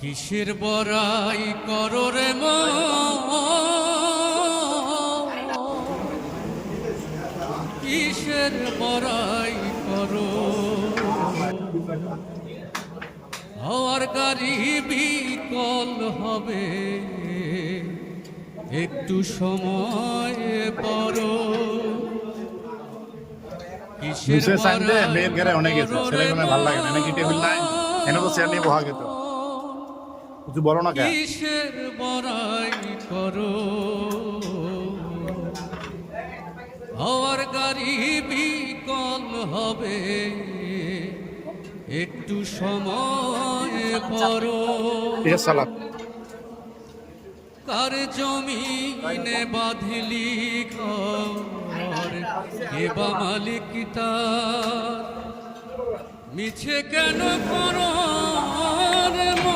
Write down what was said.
কিসের বড়াই করো রে মন, কিসের বড়াই করো, হওয়ার গাড়ি বিকল হবে, একটু সময় পড়ো। কিসের মেয়ের ঘরে অনেক গেছে ছেলেগুলো ভালো লাগে না নাকি টেবিল নাই এনে তো চেয়ার নিয়ে বহা গেত কিছু বলো না কেন কিসের বড়াই করো, হওয়ার গাড়ি বিকল হবে, একটু সময় পড়ো। সালাদ কার জমিনে বাঁধলি ঘর, কে বা মালিক তার, মিছে কেন করো রে মন,